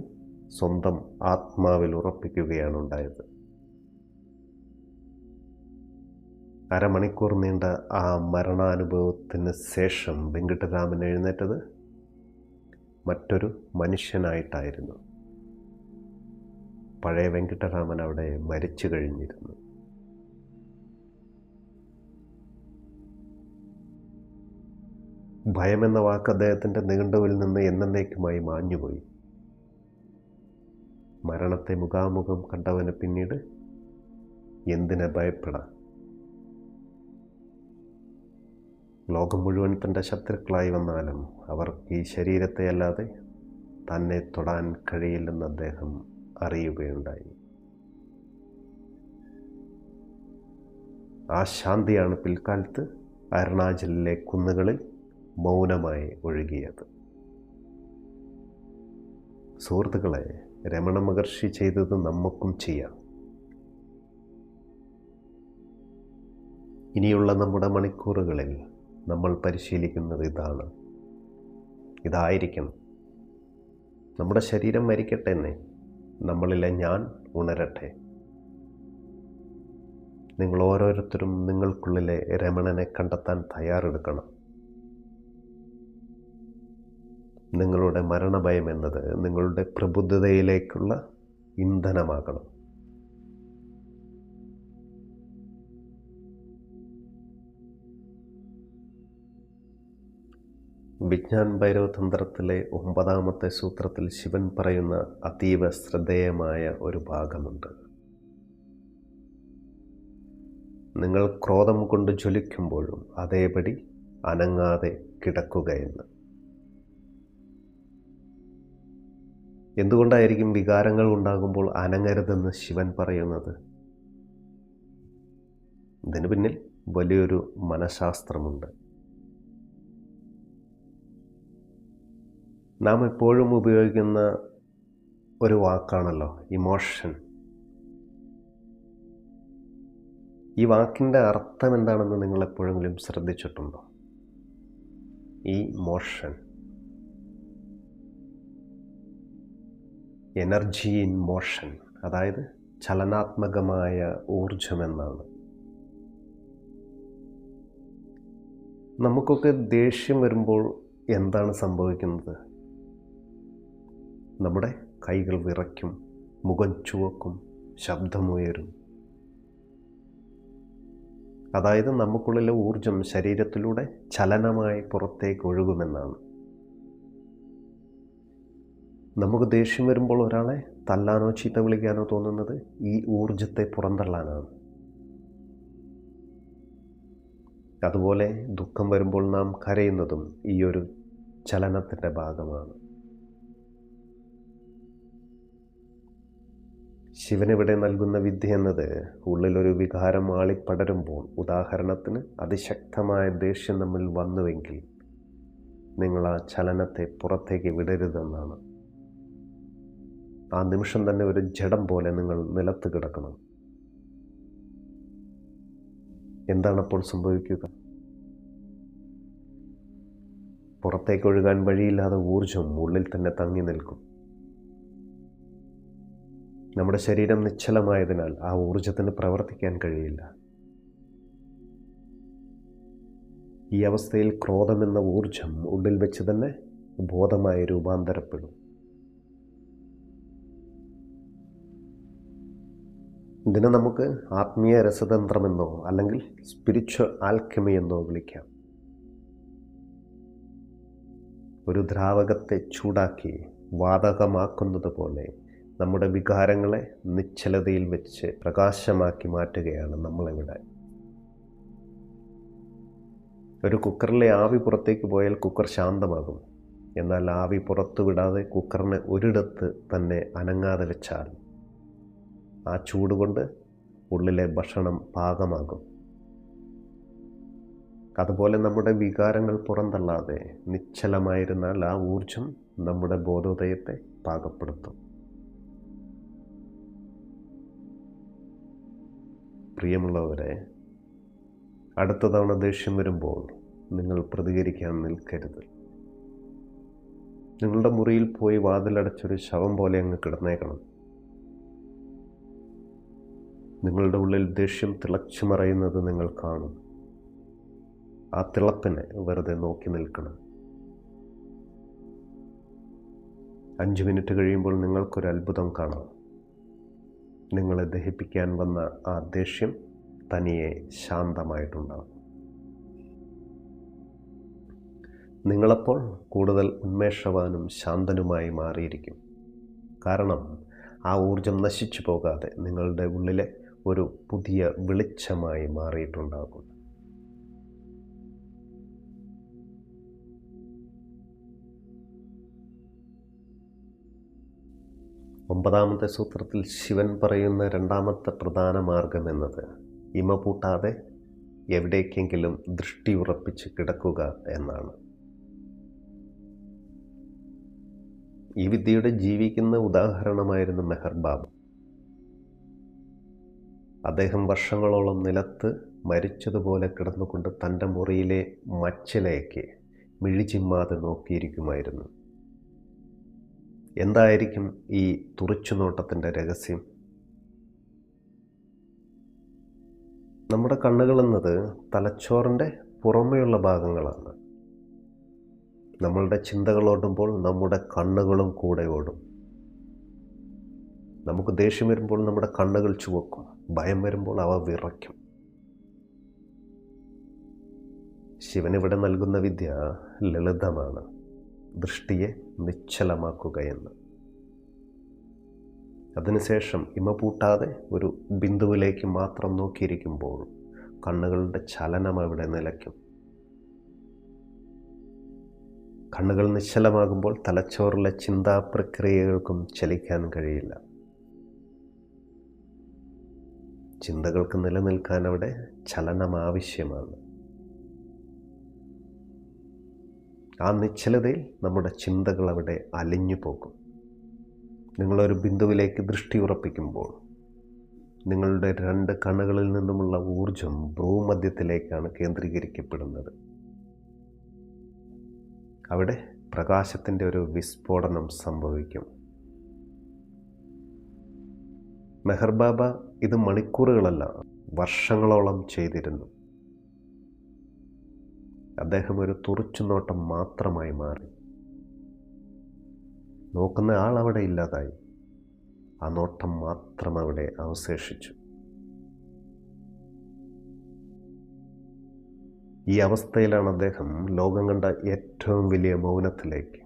സ്വന്തം ആത്മാവിൽ ഉറപ്പിക്കുകയാണ് ഉണ്ടായത്. അരമണിക്കൂർ നീണ്ട ആ മരണാനുഭവത്തിന് ശേഷം വെങ്കിട്ടരാമൻ എഴുന്നേറ്റത് മറ്റൊരു മനുഷ്യനായിട്ടായിരുന്നു. പഴയ വെങ്കിട്ടരാമൻ അവിടെ മരിച്ചു കഴിഞ്ഞിരുന്നു. ഭയമെന്ന വാക്ക് അദ്ദേഹത്തിൻ്റെ നിഘണ്ടുവിൽ നിന്ന് എന്നേക്കുമായി മാഞ്ഞുപോയി. മരണത്തെ മുഖാമുഖം കണ്ടവന് പിന്നീട് എന്തിനെ ഭയപ്പെടാം? ലോകം മുഴുവൻ തൻ്റെ ശത്രുക്കളായി വന്നാലും അവർക്ക് ഈ ശരീരത്തെ അല്ലാതെ തന്നെ തൊടാൻ കഴിയില്ലെന്ന് അദ്ദേഹം അറിയുകയുണ്ടായി. ആ ശാന്തിയാണ് പിൽക്കാലത്ത് അരുണാചലിലെ കുന്നുകളിൽ മൗനമായി ഒഴുകിയത്. സുഹൃത്തുക്കളെ, രമണ മഹർഷി ചെയ്തത് നമുക്കും ചെയ്യാം. ഇനിയുള്ള നമ്മുടെ മണിക്കൂറുകളിൽ നമ്മൾ പരിശീലിക്കുന്നത് ഇതായിരിക്കണം. നമ്മുടെ ശരീരം മരിക്കട്ടെ എന്നേ, നമ്മളിലെ ഞാൻ ഉണരട്ടെ. നിങ്ങൾ ഓരോരുത്തരും നിങ്ങൾക്കുള്ളിലെ രമണനെ കണ്ടെത്താൻ തയ്യാറെടുക്കണം. നിങ്ങളുടെ മരണഭയം എന്നത് നിങ്ങളുടെ പ്രബുദ്ധതയിലേക്കുള്ള ഇന്ധനമാകണം. വിജ്ഞാൻ ഭൈരവ തന്ത്രത്തിലെ 9ാമത്തെ സൂത്രത്തിൽ ശിവൻ പറയുന്ന അതീവ ശ്രദ്ധേയമായ ഒരു ഭാഗമുണ്ട്. നിങ്ങൾ ക്രോധം കൊണ്ട് ജ്വലിക്കുമ്പോഴും അതേപടി അനങ്ങാതെ കിടക്കുകയെന്ന്. എന്തുകൊണ്ടായിരിക്കും വികാരങ്ങൾ ഉണ്ടാകുമ്പോൾ അനങ്ങരുതെന്ന് ശിവൻ പറയുന്നത്? ഇതിന് പിന്നിൽ വലിയൊരു മനഃശാസ്ത്രമുണ്ട്. നാം എപ്പോഴും ഉപയോഗിക്കുന്ന ഒരു വാക്കാണല്ലോ ഇമോഷൻ. ഈ വാക്കിൻ്റെ അർത്ഥം എന്താണെന്ന് നിങ്ങൾ എപ്പോഴെങ്കിലും ശ്രദ്ധിച്ചിട്ടുണ്ടോ? ഈ മോഷൻ, എനർജി ഇൻ മോഷൻ, അതായത് ചലനാത്മകമായ ഊർജമെന്നാണ്. നമുക്കൊക്കെ ദേഷ്യം വരുമ്പോൾ എന്താണ് സംഭവിക്കുന്നത്? നമ്മുടെ കൈകൾ വിറയ്ക്കും, മുഖം ചുവക്കും, ശബ്ദമുയരും. അതായത് നമുക്കുള്ളിലെ ഊർജം ശരീരത്തിലൂടെ ചലനമായി പുറത്തേക്ക് ഒഴുകുമെന്നാണ്. നമുക്ക് ദേഷ്യം വരുമ്പോൾ ഒരാളെ തല്ലാനോ ചീത്ത വിളിക്കാനോ തോന്നുന്നത് ഈ ഊർജത്തെ പുറന്തള്ളാനാണ്. അതുപോലെ ദുഃഖം വരുമ്പോൾ നാം കരയുന്നതും ഈ ഒരു ചലനത്തിൻ്റെ ഭാഗമാണ്. ശിവനിവിടെ നൽകുന്ന വിദ്യ എന്നത് ഉള്ളിലൊരു വികാരം ആളിപ്പടരുമ്പോൾ, ഉദാഹരണത്തിന് അതിശക്തമായ ദേഷ്യം നമ്മിൽ വന്നുവെങ്കിൽ നിങ്ങൾ ആ ചലനത്തെ പുറത്തേക്ക് വിടരുതെന്നാണ്. ആ നിമിഷം തന്നെ ഒരു ജഡം പോലെ നിങ്ങൾ നിലത്ത് കിടക്കണം. എന്താണപ്പോൾ സംഭവിക്കുക? പുറത്തേക്ക് ഒഴുകാൻ വഴിയില്ലാതെ ഊർജം ഉള്ളിൽ തന്നെ തങ്ങി നിൽക്കും. നമ്മുടെ ശരീരം നിശ്ചലമായതിനാൽ ആ ഊർജത്തിന് പ്രവർത്തിക്കാൻ കഴിയില്ല. ഈ അവസ്ഥയിൽ ക്രോധമെന്ന ഊർജം ഉള്ളിൽ വെച്ച് തന്നെ ബോധമായി രൂപാന്തരപ്പെടും. ഇതിനെ നമുക്ക് ആത്മീയ രസതന്ത്രമെന്നോ അല്ലെങ്കിൽ സ്പിരിച്വൽ ആൽക്കെമി എന്നോ വിളിക്കാം. ഒരു ദ്രാവകത്തെ ചൂടാക്കി വാതകമാക്കുന്നത് പോലെ നമ്മുടെ വികാരങ്ങളെ നിശ്ചലതയിൽ വെച്ച് പ്രകാശമാക്കി മാറ്റുകയാണ് നമ്മളിവിടെ. ഒരു കുക്കറിലെ ആവി പുറത്തേക്ക് പോയാൽ കുക്കർ ശാന്തമാകും. എന്നാൽ ആവി പുറത്തു വിടാതെ കുക്കറിനെ ഒരിടത്ത് തന്നെ അനങ്ങാതെ വെച്ചാൽ ആ ചൂട് കൊണ്ട് ഉള്ളിലെ ഭക്ഷണം പാകമാകും. അതുപോലെ നമ്മുടെ വികാരങ്ങൾ പുറന്തള്ളാതെ നിശ്ചലമായിരുന്നാൽ ആ ഊർജം നമ്മുടെ ബോധോദയത്തെ പാകപ്പെടുത്തും. പ്രിയമുള്ളവരെ, അടുത്ത തവണ ദേഷ്യം വരുമ്പോൾ നിങ്ങൾ പ്രതികരിക്കാൻ നിൽക്കരുത്. നിങ്ങളുടെ മുറിയിൽ പോയി വാതിലടച്ചൊരു ശവം പോലെ അങ്ങ് കിടന്നേക്കണം. നിങ്ങളുടെ ഉള്ളിൽ ദേഷ്യം തിളച്ചു മറയുന്നത് നിങ്ങൾ കാണും. ആ തിളപ്പിനെ വെറുതെ നോക്കി നിൽക്കണം. 5 മിനിറ്റ് കഴിയുമ്പോൾ നിങ്ങൾക്കൊരു അത്ഭുതം കാണാം. നിങ്ങളെ ദഹിപ്പിക്കാൻ വന്ന ആ ദേഷ്യം തനിയെ ശാന്തമായിട്ടുണ്ടാകും. നിങ്ങളപ്പോൾ കൂടുതൽ ഉന്മേഷവാനും ശാന്തനുമായി മാറിയിരിക്കും. കാരണം ആ ഊർജം നശിച്ചു പോകാതെ നിങ്ങളുടെ ഉള്ളിലെ ഒരു പുതിയ വെളിച്ചമായി മാറിയിട്ടുണ്ടാകും. ഒമ്പതാമത്തെ സൂത്രത്തിൽ ശിവൻ പറയുന്ന രണ്ടാമത്തെ പ്രധാന മാർഗം എന്നത് ഇമ പൂട്ടാതെ എവിടേക്കെങ്കിലും ദൃഷ്ടി ഉറപ്പിച്ച് കിടക്കുക എന്നാണ്. ഈ വിദ്യയുടെ ജീവിക്കുന്ന ഉദാഹരണമായിരുന്നു മെഹർ ബാബ. അദ്ദേഹം വർഷങ്ങളോളം നിലത്ത് മരിച്ചതുപോലെ കിടന്നുകൊണ്ട് തൻ്റെ മുറിയിലെ മച്ചിലേക്ക് മിഴിചിമ്മാതെ നോക്കിയിരിക്കുമായിരുന്നു. എന്തായിരിക്കും ഈ തുറിച്ചുനോട്ടത്തിൻ്റെ രഹസ്യം? നമ്മുടെ കണ്ണുകൾ എന്നത് തലച്ചോറിൻ്റെ പുറമേയുള്ള ഭാഗങ്ങളാണ്. നമ്മളുടെ ചിന്തകൾ ഓടുമ്പോൾ നമ്മുടെ കണ്ണുകളും കൂടെ ഓടും. നമുക്ക് ദേഷ്യം വരുമ്പോൾ നമ്മുടെ കണ്ണുകൾ ചുവക്കും. ഭയം വരുമ്പോൾ അവ വിറയ്ക്കും. ശിവനിവിടെ നൽകുന്ന വിദ്യ ലളിതമാണ്. ദൃഷ്ടിയെ നിശ്ചലമാക്കുകയെന്ന്. അതിനുശേഷം ഇമ പൂട്ടാതെ ഒരു ബിന്ദുവിലേക്ക് മാത്രം നോക്കിയിരിക്കുമ്പോൾ കണ്ണുകളുടെ ചലനം അവിടെ നിലയ്ക്കും. കണ്ണുകൾ നിശ്ചലമാകുമ്പോൾ തലച്ചോറിലെ ചിന്താ പ്രക്രിയകൾക്കും ചലിക്കാൻ കഴിയില്ല. ചിന്തകൾക്ക് നിലനിൽക്കാൻ അവിടെ ചലനം ആവശ്യമാണ്. ആ നിശ്ചലതയിൽ നമ്മുടെ ചിന്തകൾ അവിടെ അലിഞ്ഞു പോകും. നിങ്ങളൊരു ബിന്ദുവിലേക്ക് ദൃഷ്ടി ഉറപ്പിക്കുമ്പോൾ നിങ്ങളുടെ 2 കണ്ണുകളിൽ നിന്നുമുള്ള ഊർജം ഭ്രൂമധ്യത്തിലേക്കാണ് കേന്ദ്രീകരിക്കപ്പെടുന്നത്. അവിടെ പ്രകാശത്തിൻ്റെ ഒരു വിസ്ഫോടനം സംഭവിക്കും. മെഹർ ബാബ ഇത് മണിക്കൂറുകളല്ല, വർഷങ്ങളോളം ചെയ്തിരുന്നു. അദ്ദേഹം ഒരു തുറിച്ചുനോട്ടം മാത്രമായി മാറി. നോക്കുന്ന ആൾ അവിടെ ഇല്ലാതായി. ആ നോട്ടം മാത്രം അവിടെ അവശേഷിച്ചു. ഈ അവസ്ഥയിലാണ് അദ്ദേഹം ലോകം കണ്ട ഏറ്റവും വലിയ മൗനത്തിലേക്ക്,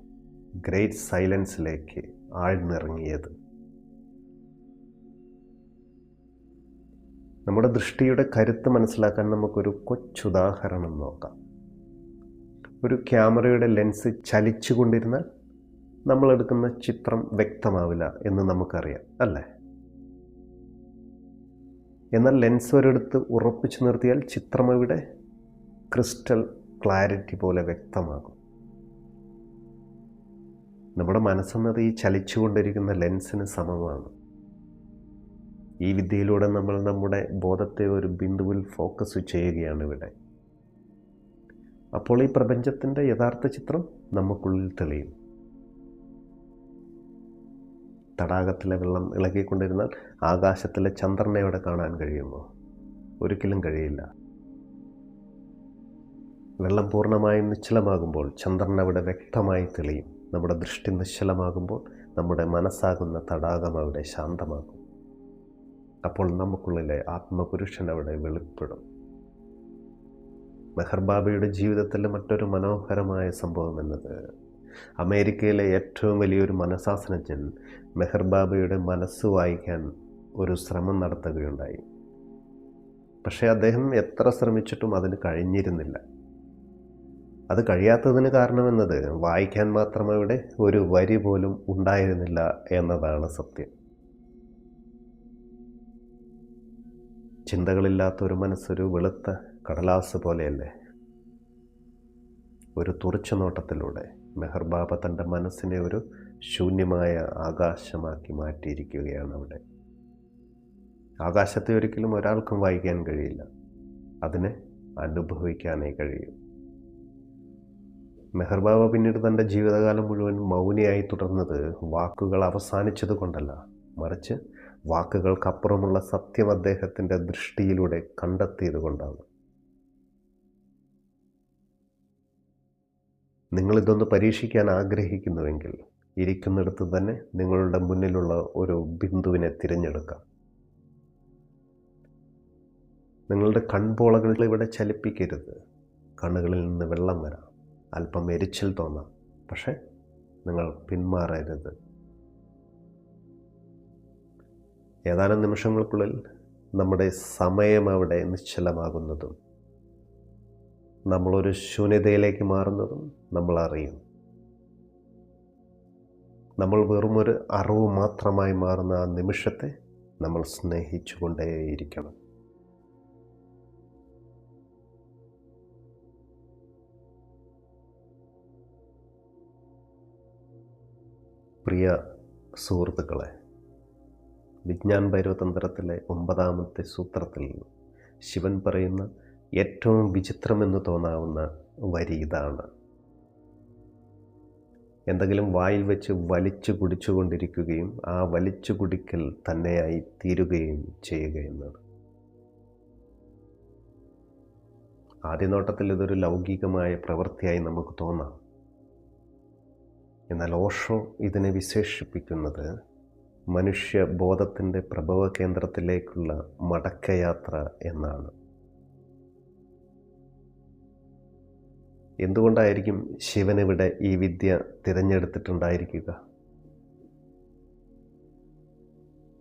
ഗ്രേറ്റ് സൈലൻസിലേക്ക് ആഴ്ന്നിറങ്ങിയത്. നമ്മുടെ ദൃഷ്ടിയുടെ കരുത്ത് മനസ്സിലാക്കാൻ നമുക്കൊരു കൊച്ചുദാഹരണം നോക്കാം. ഒരു ക്യാമറയുടെ ലെൻസ് ചലിച്ചുകൊണ്ടിരുന്നാൽ നമ്മളെടുക്കുന്ന ചിത്രം വ്യക്തമാവില്ല എന്ന് നമുക്കറിയാം, അല്ലേ? എന്നാൽ ലെൻസ് ഒരിടത്ത് ഉറപ്പിച്ചു നിർത്തിയാൽ ചിത്രം ഇവിടെ ക്രിസ്റ്റൽ ക്ലാരിറ്റി പോലെ വ്യക്തമാകും. നമ്മുടെ മനസ്സെന്നത് ഈ ചലിച്ചുകൊണ്ടിരിക്കുന്ന ലെൻസിന് സമമാണ്. ഈ വിദ്യയിലൂടെ നമ്മൾ നമ്മുടെ ബോധത്തെ ഒരു ബിന്ദുവിൽ ഫോക്കസ് ചെയ്യുകയാണ് ഇവിടെ. അപ്പോൾ ഈ പ്രപഞ്ചത്തിൻ്റെ യഥാർത്ഥ ചിത്രം നമുക്കുള്ളിൽ തെളിയും. തടാകത്തിലെ വെള്ളം ഇളകിക്കൊണ്ടിരുന്നാൽ ആകാശത്തിലെ ചന്ദ്രനെ അവിടെ കാണാൻ കഴിയുമോ? ഒരിക്കലും കഴിയില്ല. വെള്ളം പൂർണ്ണമായും നിശ്ചലമാകുമ്പോൾ ചന്ദ്രൻ അവിടെ വ്യക്തമായി തെളിയും. നമ്മുടെ ദൃഷ്ടി നിശ്ചലമാകുമ്പോൾ നമ്മുടെ മനസ്സാകുന്ന തടാകം അവിടെ ശാന്തമാകും. അപ്പോൾ നമുക്കുള്ളിലെ ആത്മപുരുഷൻ അവിടെ വെളിപ്പെടും. മെഹർ ബാബയുടെ ജീവിതത്തിലെ മറ്റൊരു മനോഹരമായ സംഭവം എന്നത് അമേരിക്കയിലെ ഏറ്റവും വലിയൊരു മനഃശാസ്ത്രജ്ഞൻ മെഹർ ബാബയുടെ മനസ്സ് വായിക്കാൻ ഒരു ശ്രമം നടത്തുകയുണ്ടായി. പക്ഷേ അദ്ദേഹം എത്ര ശ്രമിച്ചിട്ടും അതിന് കഴിഞ്ഞിരുന്നില്ല. അത് കഴിയാത്തതിന് കാരണമെന്നത് വായിക്കാൻ മാത്രം അവിടെ ഒരു വരി പോലും ഉണ്ടായിരുന്നില്ല എന്നതാണ് സത്യം. ചിന്തകളില്ലാത്ത ഒരു മനസ്സൊരു വെളുത്ത കടലാസ് പോലെയല്ലേ. ഒരു തുറച്ചു നോട്ടത്തിലൂടെ മെഹർ ബാബ തൻ്റെ മനസ്സിനെ ഒരു ശൂന്യമായ ആകാശമാക്കി മാറ്റിയിരിക്കുകയാണ് അവിടെ. ആകാശത്തെ ഒരിക്കലും ഒരാൾക്കും വായിക്കാൻ കഴിയില്ല, അതിനെ അനുഭവിക്കാനേ കഴിയൂ. മെഹർ ബാബ പിന്നീട് തൻ്റെ ജീവിതകാലം മുഴുവൻ മൗനിയായി തുടർന്നത് വാക്കുകൾ അവസാനിച്ചത് കൊണ്ടല്ല, മറിച്ച് വാക്കുകൾക്കപ്പുറമുള്ള സത്യം അദ്ദേഹത്തിൻ്റെ ദൃഷ്ടിയിലൂടെ കണ്ടെത്തിയത് കൊണ്ടാണ്. നിങ്ങളിതൊന്ന് പരീക്ഷിക്കാൻ ആഗ്രഹിക്കുന്നുവെങ്കിൽ ഇരിക്കുന്നിടത്ത് തന്നെ നിങ്ങളുടെ മുന്നിലുള്ള ഒരു ബിന്ദുവിനെ തിരഞ്ഞെടുക്കാം. നിങ്ങളുടെ കൺപോളകൾ ഇവിടെ ചലിപ്പിക്കരുത്. കണ്ണുകളിൽ നിന്ന് വെള്ളം വരാം, അല്പം എരിച്ചിൽ തോന്നാം, പക്ഷേ നിങ്ങൾ പിന്മാറരുത്. ഏതാനും നിമിഷങ്ങൾക്കുള്ളിൽ നമ്മുടെ സമയം അവിടെ നിശ്ചലമാകുന്നതും നമ്മളൊരു ശൂന്യതയിലേക്ക് മാറുന്നതും നമ്മൾ അറിയും. നമ്മൾ വെറുമൊരു അറിവ് മാത്രമായി മാറുന്ന ആ നിമിഷത്തെ നമ്മൾ സ്നേഹിച്ചുകൊണ്ടേയിരിക്കണം. പ്രിയ സുഹൃത്തുക്കളെ, വിജ്ഞാൻ ഭൈരവതന്ത്രത്തിലെ 9ാമത്തെ സൂത്രത്തിൽ ശിവൻ പറയുന്ന ഏറ്റവും വിചിത്രമെന്ന് തോന്നാവുന്ന വരി ഇതാണ്: എന്തെങ്കിലും വായിൽ വെച്ച് വലിച്ചു കുടിച്ചുകൊണ്ടിരിക്കുകയും ആ വലിച്ചു കുടിക്കൽ തന്നെയായി തീരുകയും ചെയ്യുക എന്നാണ്. ആദ്യ നോട്ടത്തിൽ ഇതൊരു ലൗകികമായ പ്രവൃത്തിയായി നമുക്ക് തോന്നാം. എന്നാൽ ഓഷോ ഇതിനെ വിശേഷിപ്പിക്കുന്നത് മനുഷ്യബോധത്തിൻ്റെ പ്രഭവ കേന്ദ്രത്തിലേക്കുള്ള മടക്കയാത്ര എന്നാണ്. എന്തുകൊണ്ടായിരിക്കും ശിവനിവിടെ ഈ വിദ്യ തിരഞ്ഞെടുത്തിട്ടുണ്ടായിരിക്കുക?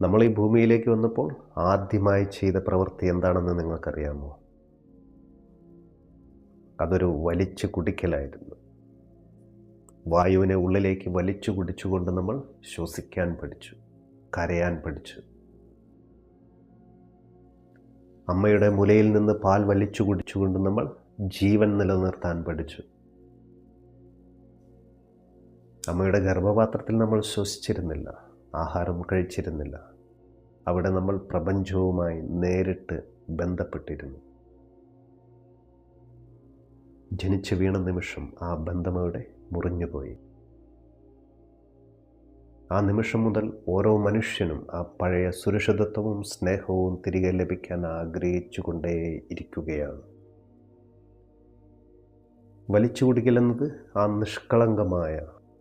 നമ്മൾ ഈ ഭൂമിയിലേക്ക് വന്നപ്പോൾ ആദ്യമായി ചെയ്ത പ്രവൃത്തി എന്താണെന്ന് നിങ്ങൾക്കറിയാമോ? അതൊരു വലിച്ചു കുടിക്കലായിരുന്നു. വായുവിനെ ഉള്ളിലേക്ക് വലിച്ചു കുടിച്ചുകൊണ്ട് നമ്മൾ ശ്വസിക്കാൻ പഠിച്ചു, കരയാൻ പഠിച്ചു. അമ്മയുടെ മുലയിൽ നിന്ന് പാൽ വലിച്ചു കുടിച്ചുകൊണ്ട് നമ്മൾ ജീവൻ നിലനിർത്താൻ പഠിച്ചു. അമ്മയുടെ ഗർഭപാത്രത്തിൽ നമ്മൾ ശ്വസിച്ചിരുന്നില്ല, ആഹാരം കഴിച്ചിരുന്നില്ല. അവിടെ നമ്മൾ പ്രപഞ്ചവുമായി നേരിട്ട് ബന്ധപ്പെട്ടിരുന്നു. ജനിച്ചു വീണ നിമിഷം ആ ബന്ധമവിടെ മുറിഞ്ഞുപോയി. ആ നിമിഷം മുതൽ ഓരോ മനുഷ്യനും ആ പഴയ സുരക്ഷിതത്വവും സ്നേഹവും തിരികെ ലഭിക്കാൻ ആഗ്രഹിച്ചുകൊണ്ടേ ഇരിക്കുകയാണ്. വലിച്ചു കുടിക്കലെന്നത് ആ നിഷ്കളങ്കമായ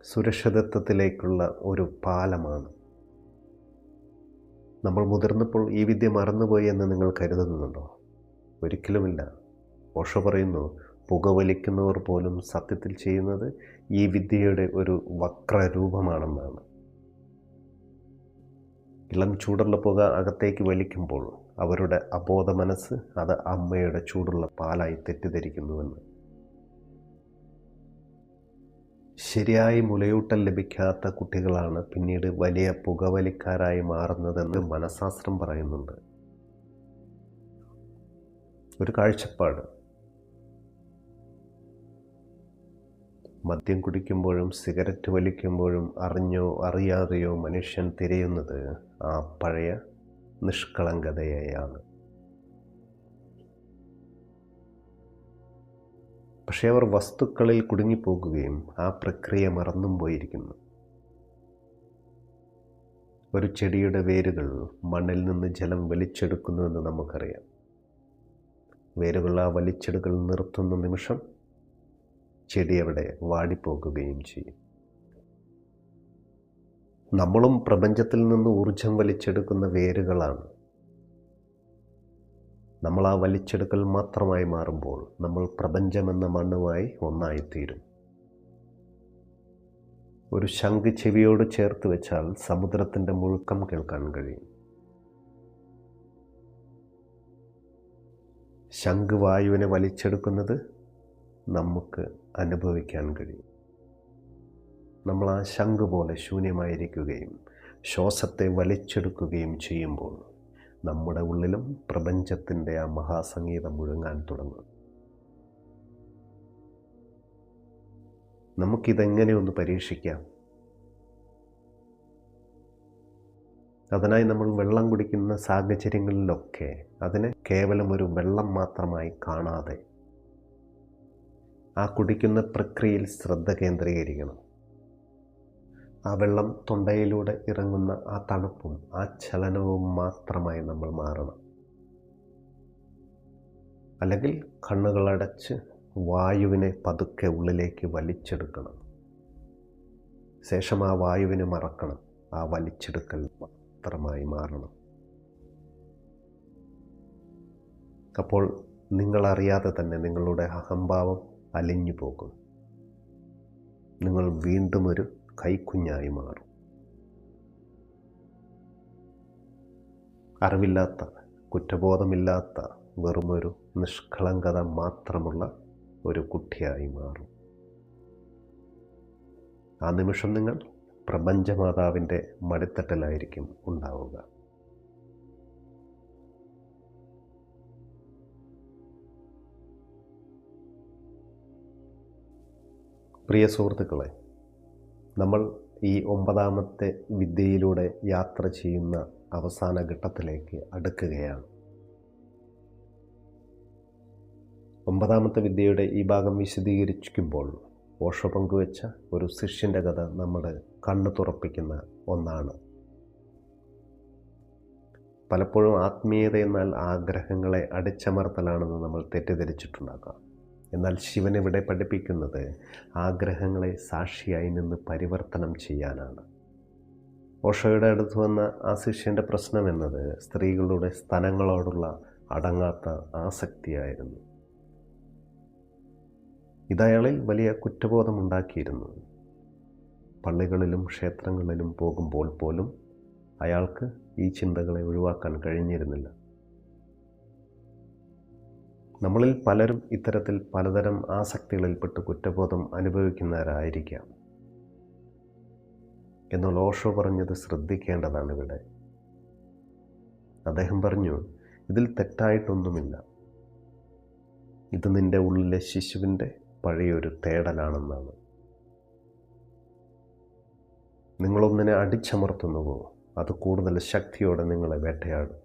സുരക്ഷിതത്വത്തിലേക്കുള്ള ഒരു പാലമാണ്. നമ്മൾ മുതിർന്നപ്പോൾ ഈ വിദ്യ മറന്നുപോയി എന്ന് നിങ്ങൾ കരുതുന്നുണ്ടോ? ഒരിക്കലുമില്ല. ഓഷോ പറയുന്നു, പുകവലിക്കുന്നവർ പോലും സത്യത്തിൽ ചെയ്യുന്നത് ഈ വിദ്യയുടെ ഒരു വക്രരൂപമാണെന്നാണ്. ഇളം ചൂടുള്ള പുക അകത്തേക്ക് വലിക്കുമ്പോൾ അവരുടെ അബോധ മനസ്സ് അത് അമ്മയുടെ ചൂടുള്ള പാലായി തെറ്റിദ്ധരിക്കുന്നുവെന്ന്. ശരിയായി മുലയൂട്ടൽ ലഭിക്കാത്ത കുട്ടികളാണ് പിന്നീട് വലിയ പുകവലിക്കാരായി മാറുന്നതെന്ന് മനഃശാസ്ത്രം പറയുന്നുണ്ട്. ഒരു കാഴ്ചപ്പാട്: മദ്യം കുടിക്കുമ്പോഴും സിഗരറ്റ് വലിക്കുമ്പോഴും അറിഞ്ഞോ അറിയാതെയോ മനുഷ്യൻ തിരയുന്നത് ആ പഴയ നിഷ്കളങ്കതയെയാണ്. പക്ഷേ അവർ വസ്തുക്കളിൽ കുടുങ്ങിപ്പോകുകയും ആ പ്രക്രിയ മറന്നും പോയിരിക്കുന്നു. ഒരു ചെടിയുടെ വേരുകൾ മണ്ണിൽ നിന്ന് ജലം വലിച്ചെടുക്കുന്നുവെന്ന് നമുക്കറിയാം. വേരുകൾ ആ വലിച്ചെടുക്കൽ നിർത്തുന്ന നിമിഷം ചെടി അവിടെ വാടിപ്പോകുകയും ചെയ്യും. നമ്മളും പ്രപഞ്ചത്തിൽ നിന്ന് ഊർജം വലിച്ചെടുക്കുന്ന വേരുകളാണ്. നമ്മൾ ആ വലിച്ചെടുക്കൽ മാത്രമായി മാറുമ്പോൾ നമ്മൾ പ്രപഞ്ചമെന്ന മണ്ണുമായി ഒന്നായിത്തീരും. ഒരു ശംഖ് ചെവിയോട് ചേർത്ത് വെച്ചാൽ സമുദ്രത്തിൻ്റെ മുഴക്കം കേൾക്കാൻ കഴിയും. ശംഖ് വായുവിനെ വലിച്ചെടുക്കുന്നത് നമുക്ക് അനുഭവിക്കാൻ കഴിയും. നമ്മൾ ആ ശംഖ് പോലെ ശൂന്യമായിരിക്കുകയും ശ്വാസത്തെ വലിച്ചെടുക്കുകയും ചെയ്യുമ്പോൾ നമ്മുടെ ഉള്ളിലും പ്രപഞ്ചത്തിൻ്റെ ആ മഹാസംഗീതം മുഴങ്ങാൻ തുടങ്ങും. നമുക്കിതെങ്ങനെ ഒന്ന് പരീക്ഷിക്കാം? അതിനായി നമ്മൾ വെള്ളം കുടിക്കുന്ന സാഹചര്യങ്ങളിലൊക്കെ അതിനെ കേവലം ഒരു വെള്ളം മാത്രമായി കാണാതെ ആ കുടിക്കുന്ന പ്രക്രിയയിൽ ശ്രദ്ധ കേന്ദ്രീകരിക്കണം. ആ വെള്ളം തൊണ്ടയിലൂടെ ഇറങ്ങുന്ന ആ തണുപ്പും ആ ചലനവും മാത്രമായി നമ്മൾ മാറണം. അല്ലെങ്കിൽ കണ്ണുകളടച്ച് വായുവിനെ പതുക്കെ ഉള്ളിലേക്ക് വലിച്ചെടുക്കണം. ശേഷം ആ വായുവിനെ മറക്കണം. ആ വലിച്ചെടുക്കൽ മാത്രമായി മാറണം. അപ്പോൾ നിങ്ങളറിയാതെ തന്നെ നിങ്ങളുടെ അഹംഭാവം അലിഞ്ഞു പോകും. നിങ്ങൾ വീണ്ടും ഒരു കൈക്കുഞ്ഞായി മാറും. അറിവില്ലാത്ത, കുറ്റബോധമില്ലാത്ത വെറുമൊരു നിഷ്കളങ്കത മാത്രമുള്ള ഒരു കുട്ടിയായി മാറും. ആ നിമിഷം നിങ്ങൾ പ്രപഞ്ചമാതാവിൻ്റെ മടിത്തട്ടിലായിരിക്കും ഉണ്ടാവുക. പ്രിയ സുഹൃത്തുക്കളെ, നമ്മൾ ഈ 9ാമത്തെ വിദ്യയിലൂടെ യാത്ര ചെയ്യുന്ന അവസാന ഘട്ടത്തിലേക്ക് അടുക്കുകയാണ്. 9ാമത്തെ വിദ്യയുടെ ഈ ഭാഗം വിശദീകരിക്കുമ്പോൾ ഓഷോ പങ്കുവെച്ച ഒരു ശിഷ്യൻ്റെ കഥ നമ്മുടെ കണ്ണു തുറപ്പിക്കുന്ന ഒന്നാണ്. പലപ്പോഴും ആത്മീയത എന്നാൽ ആഗ്രഹങ്ങളെ അടിച്ചമർത്തലാണെന്ന് നമ്മൾ തെറ്റിദ്ധരിച്ചിട്ടുണ്ടാകാം. എന്നാൽ ശിവൻ ഇവിടെ പഠിപ്പിക്കുന്നത് ആഗ്രഹങ്ങളെ സാക്ഷിയായി നിന്ന് പരിവർത്തനം ചെയ്യാനാണ്. ഓഷോയുടെ അടുത്ത് വന്ന ആ ശിഷ്യൻ്റെ പ്രശ്നം എന്നത് സ്ത്രീകളുടെ സ്തനങ്ങളോടുള്ള അടങ്ങാത്ത ആസക്തിയായിരുന്നു. ഇതയാളിൽ വലിയ കുറ്റബോധമുണ്ടാക്കിയിരുന്നു. പള്ളികളിലും ക്ഷേത്രങ്ങളിലും പോകുമ്പോൾ പോലും അയാൾക്ക് ഈ ചിന്തകളെ ഒഴിവാക്കാൻ കഴിഞ്ഞിരുന്നില്ല. നമ്മളിൽ പലരും ഇത്തരത്തിൽ പലതരം ആസക്തികളിൽപ്പെട്ട് കുറ്റബോധം അനുഭവിക്കുന്നവരായിരിക്കാം. എന്നാൽ ഓഷോ പറഞ്ഞത് ശ്രദ്ധിക്കേണ്ടതാണ് ഇവിടെ. അദ്ദേഹം പറഞ്ഞു, ഇതിൽ തെറ്റായിട്ടൊന്നുമില്ല. ഇത് നിൻ്റെ ഉള്ളിലെ ശിശുവിൻ്റെ പഴയൊരു തേടലാണെന്നാണ്. നിങ്ങളൊന്നിനെ അടിച്ചമർത്തുന്നുവോ അത് കൂടുതൽ ശക്തിയോടെ നിങ്ങളെ വേട്ടയാടും.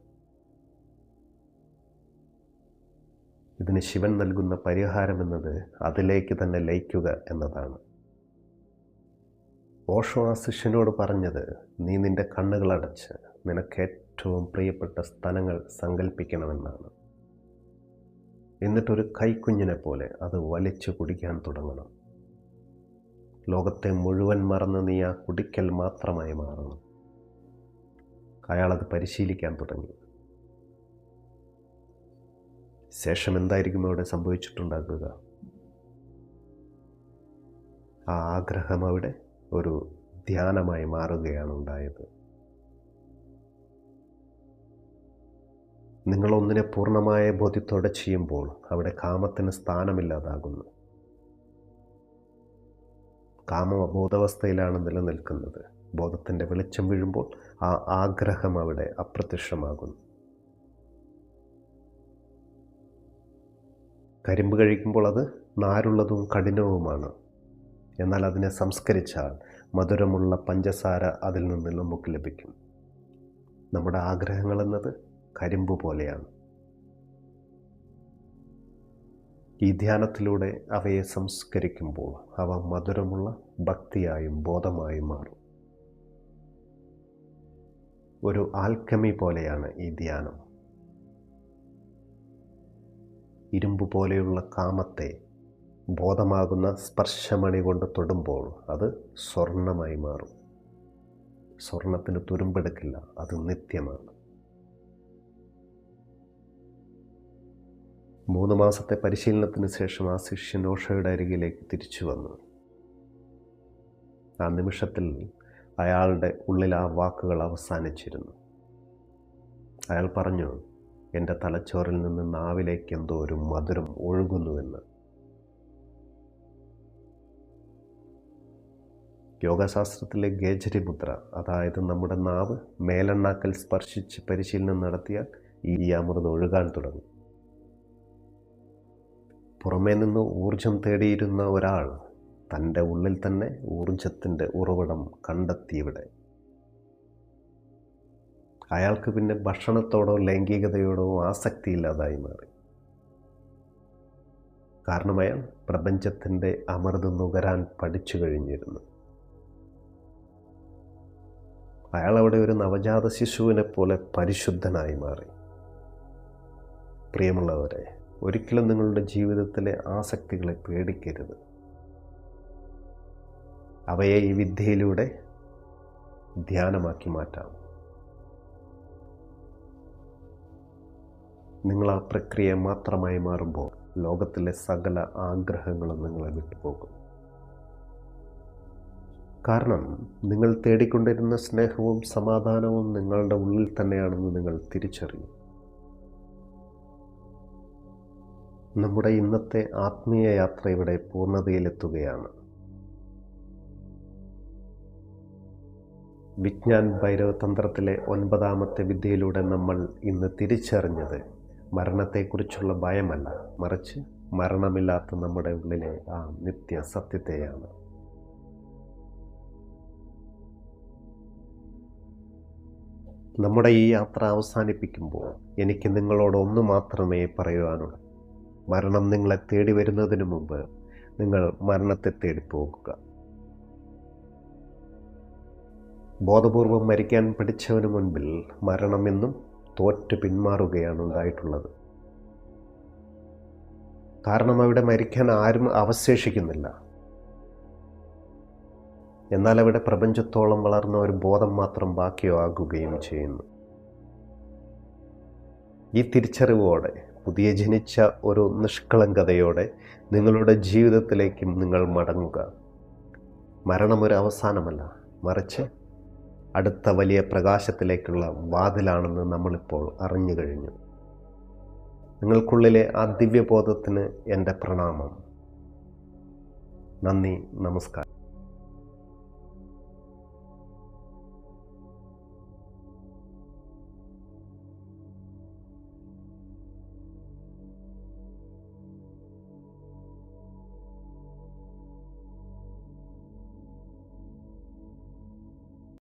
ഇതിന് ശിവൻ നൽകുന്ന പരിഹാരമെന്നത് അതിലേക്ക് തന്നെ ലയിക്കുക എന്നതാണ്. ഓഷോ ആ ശിഷ്യനോട് പറഞ്ഞത്, നീ നിൻ്റെ കണ്ണുകളടച്ച് നിനക്ക് ഏറ്റവും പ്രിയപ്പെട്ട സ്ഥലങ്ങൾ സങ്കല്പിക്കണമെന്നാണ്. എന്നിട്ടൊരു കൈക്കുഞ്ഞിനെ പോലെ അത് വലിച്ചു കുടിക്കാൻ തുടങ്ങണം. ലോകത്തെ മുഴുവൻ മറന്ന് നീ ആ കുടിക്കൽ മാത്രമായി മാറണം. അയാളത് പരിശീലിക്കാൻ തുടങ്ങി. ശേഷം എന്തായിരിക്കും അവിടെ സംഭവിച്ചിട്ടുണ്ടാകുക? ആ ആഗ്രഹം അവിടെ ഒരു ധ്യാനമായി മാറുകയാണ് ഉണ്ടായത്. നിങ്ങളൊന്നിനെ പൂർണ്ണമായ ബോധ്യത്തോടെ ചെയ്യുമ്പോൾ അവിടെ കാമത്തിന് സ്ഥാനമില്ലാതാകുന്നു. കാമം അബോധാവസ്ഥയിലാണ് നിലനിൽക്കുന്നത്. ബോധത്തിൻ്റെ വെളിച്ചം വീഴുമ്പോൾ ആ ആഗ്രഹം അവിടെ അപ്രത്യക്ഷമാകുന്നു. കരിമ്പ് കഴിക്കുമ്പോൾ അത് നാരുള്ളതും കഠിനവുമാണ്. എന്നാൽ അതിനെ സംസ്കരിച്ചാൽ മധുരമുള്ള പഞ്ചസാര അതിൽ നിന്ന് നമുക്ക് ലഭിക്കും. നമ്മുടെ ആഗ്രഹങ്ങൾ എന്നത് കരിമ്പ് പോലെയാണ്. ഈ ധ്യാനത്തിലൂടെ അവയെ സംസ്കരിക്കുമ്പോൾ അവ മധുരമുള്ള ഭക്തിയായും ബോധമായും മാറും. ഒരു ആൽക്കമി പോലെയാണ് ഈ ധ്യാനം. ഇരുമ്പ് പോലെയുള്ള കാമത്തെ ബോധമാകുന്ന സ്പർശമണി കൊണ്ട് തൊടുമ്പോൾ അത് സ്വർണമായി മാറും. സ്വർണത്തിന് തുരുമ്പെടുക്കില്ല, അത് നിത്യമാണ്. 3 മാസത്തെ പരിശീലനത്തിന് ശേഷം ആ ശിഷ്യൻ ഓഷോയുടെ അരികിലേക്ക് തിരിച്ചു വന്നു. ആ നിമിഷത്തിൽ അയാളുടെ ഉള്ളിൽ ആ വാക്കുകൾ അവസാനിച്ചിരുന്നു. അയാൾ പറഞ്ഞു, എൻ്റെ തലച്ചോറിൽ നിന്ന് നാവിലേക്ക് എന്തോ ഒരു മധുരം ഒഴുകുന്നുവെന്ന്. യോഗശാസ്ത്രത്തിലെ ഗേജരി മുദ്ര, അതായത് നമ്മുടെ നാവ് മേലെണ്ണാക്കൽ സ്പർശിച്ച് പരിശീലനം നടത്തിയാൽ ഈ അമൃതം ഒഴുകാൻ തുടങ്ങും. പുറമേ നിന്ന് ഊർജം തേടിയിരുന്ന ഒരാൾ തൻ്റെ ഉള്ളിൽ തന്നെ ഊർജത്തിൻ്റെ ഉറവിടം കണ്ടെത്തിയിവിടെ. അയാൾക്ക് പിന്നെ ഭക്ഷണത്തോടോ ലൈംഗികതയോടോ ആസക്തിയില്ലാതായി മാറി. കാരണം അയാൾ പ്രപഞ്ചത്തിൻ്റെ അമൃതം നുകരാൻ പഠിച്ചു കഴിഞ്ഞിരുന്നു. അയാൾ അവിടെ ഒരു നവജാത ശിശുവിനെ പോലെ പരിശുദ്ധനായി മാറി. പ്രിയമുള്ളവരെ, ഒരിക്കലും നിങ്ങളുടെ ജീവിതത്തിലെ ആസക്തികളെ പേടിക്കരുത്. അവയെ ഈ വിദ്യയിലൂടെ ധ്യാനമാക്കി മാറ്റാം. നിങ്ങൾ ആ പ്രക്രിയ മാത്രമായി മാറുമ്പോൾ ലോകത്തിലെ സകല ആഗ്രഹങ്ങളും നിങ്ങളെ വിട്ടുപോകും. കാരണം നിങ്ങൾ തേടിക്കൊണ്ടിരുന്ന സ്നേഹവും സമാധാനവും നിങ്ങളുടെ ഉള്ളിൽ തന്നെയാണെന്ന് നിങ്ങൾ തിരിച്ചറിയും. നമ്മുടെ ഇന്നത്തെ ആത്മീയ യാത്ര ഇവിടെ പൂർണ്ണതയിലെത്തുകയാണ്. വിജ്ഞാൻ ഭൈരവതന്ത്രത്തിലെ 9ാമത്തെ വിദ്യയിലൂടെ നമ്മൾ ഇന്ന് തിരിച്ചറിഞ്ഞത് മരണത്തെക്കുറിച്ചുള്ള ഭയമല്ല, മറിച്ച് മരണമില്ലാത്ത നമ്മുടെ ഉള്ളിലെ ആ നിത്യസത്യത്തെയാണ്. നമ്മുടെ ഈ യാത്ര അവസാനിപ്പിക്കുമ്പോൾ എനിക്ക് നിങ്ങളോട് ഒന്ന് മാത്രമേ പറയുവാനുള്ളൂ. മരണം നിങ്ങളെ തേടി വരുന്നതിന് മുമ്പ് നിങ്ങൾ മരണത്തെ തേടി പോകുക. ബോധപൂർവം മരിക്കാൻ പഠിച്ചവന് മുൻപിൽ മരണമെന്നും തോറ്റ് പിന്മാറുകയാണ് ഉണ്ടായിട്ടുള്ളത്. കാരണം അവിടെ മരിക്കാൻ ആരും അവശേഷിക്കുന്നില്ല. എന്നാൽ അവിടെ പ്രപഞ്ചത്തോളം വളർന്ന ഒരു ബോധം മാത്രം ബാക്കിയാകുകയും ചെയ്യുന്നു. ഈ തിരിച്ചറിവോടെ പുതിയ ജനിച്ച ഒരു നിഷ്കളങ്കതയോടെ നിങ്ങളുടെ ജീവിതത്തിലേക്കും നിങ്ങൾ മടങ്ങുക. മരണമൊരു അവസാനമല്ല, മറിച്ച് അടുത്ത വലിയ പ്രകാശത്തിലേക്കുള്ള വാതിലാണെന്ന് നമ്മളിപ്പോൾ അറിഞ്ഞു കഴിഞ്ഞു. നിങ്ങൾക്കുള്ളിലെ ആ ദിവ്യബോധത്തിന് എൻ്റെ പ്രണാമം. നന്ദി, നമസ്കാരം.